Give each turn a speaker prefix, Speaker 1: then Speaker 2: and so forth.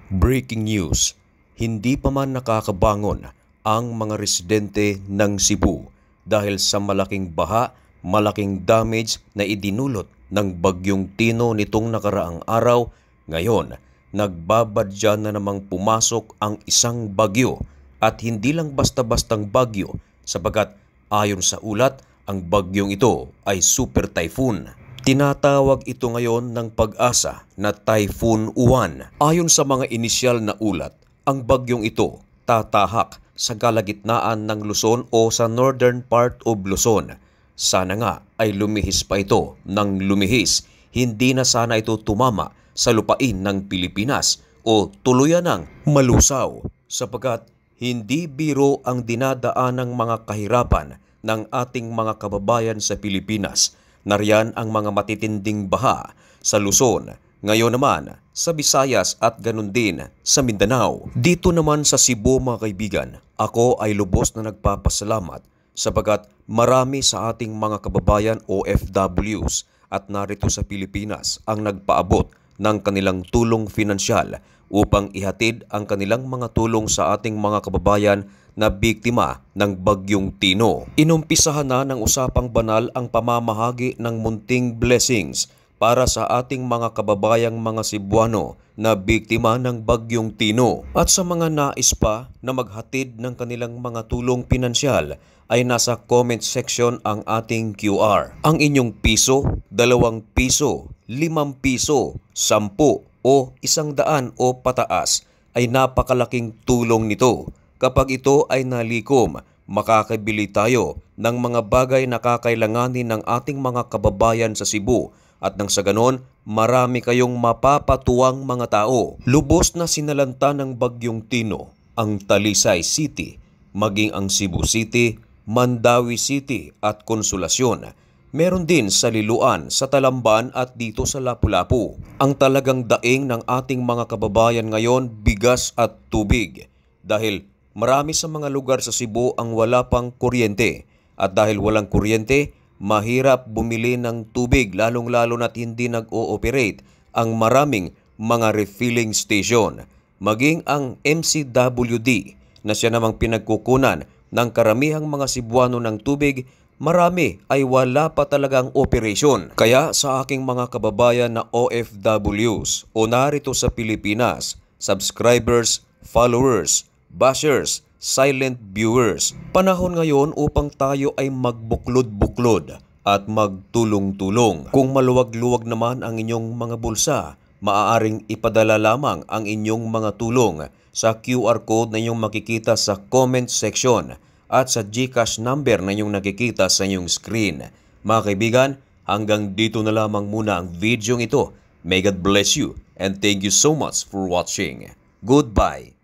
Speaker 1: Breaking news, hindi pa man nakakabangon ang mga residente ng Cebu dahil sa malaking baha, malaking damage na idinulot ng Bagyong Tino nitong nakaraang araw. Ngayon, nagbabadya na namang pumasok ang isang bagyo at hindi lang basta-bastang bagyo sapagkat ayon sa ulat, ang bagyong ito ay super typhoon. Tinatawag ito ngayon ng Pag-asa na Typhoon Uwan. Ayon sa mga inisyal na ulat, ang bagyong ito tatahak sa kalagitnaan ng Luzon o sa northern part of Luzon. Sana nga ay lumihis pa ito ng lumihis. Hindi na sana ito tumama sa lupain ng Pilipinas o tuluyan ng malusaw sapagkat hindi biro ang dinadaan ng mga kahirapan ng ating mga kababayan sa Pilipinas. Nariyan ang mga matitinding baha sa Luzon, ngayon naman sa Visayas at ganun din sa Mindanao. Dito naman sa Cebu mga kaibigan, ako ay lubos na nagpapasalamat sapagkat marami sa ating mga kababayan OFWs at narito sa Pilipinas ang nagpaabot ng kanilang tulong pinansyal upang ihatid ang kanilang mga tulong sa ating mga kababayan na biktima ng Bagyong Tino. Inumpisahan na ng usapang banal ang pamamahagi ng munting blessings para sa ating mga kababayang mga Cebuano na biktima ng Bagyong Tino. At sa mga nais pa na maghatid ng kanilang mga tulong pinansyal ay nasa comment section ang ating QR. Ang inyong piso, 2 piso, 5 piso, 10 o 100 o pataas ay napakalaking tulong nito. Kapag ito ay nalikom, makakabili tayo ng mga bagay na kakailanganin ng ating mga kababayan sa Cebu at nang sa ganon, marami kayong mapapatuwang mga tao. Lubos na sinalanta ng Bagyong Tino ang Talisay City, maging ang Cebu City, Mandawi City at Consolacion. Meron din sa Liloan, sa Talamban at dito sa Lapu-Lapu. Ang talagang daing ng ating mga kababayan ngayon, bigas at tubig. Dahil marami sa mga lugar sa Cebu ang wala pang kuryente. At dahil walang kuryente, mahirap bumili ng tubig lalong-lalo na't hindi nag-ooperate ang maraming mga refilling station. Maging ang MCWD na siya namang pinagkukunan ng karamihang mga Cebuano ng tubig, marami ay wala pa talagang operasyon. Kaya sa aking mga kababayan na OFWs o narito sa Pilipinas, subscribers, followers, bashers, silent viewers, panahon ngayon upang tayo ay magbuklod-buklod at magtulong-tulong. Kung maluwag-luwag naman ang inyong mga bulsa, maaaring ipadala lamang ang inyong mga tulong sa QR code na inyong makikita sa comment section at sa GCash number na inyong nakikita sa inyong screen. Mga kaibigan, hanggang dito na lamang muna ang video ito. May God bless you and thank you so much for watching. Goodbye.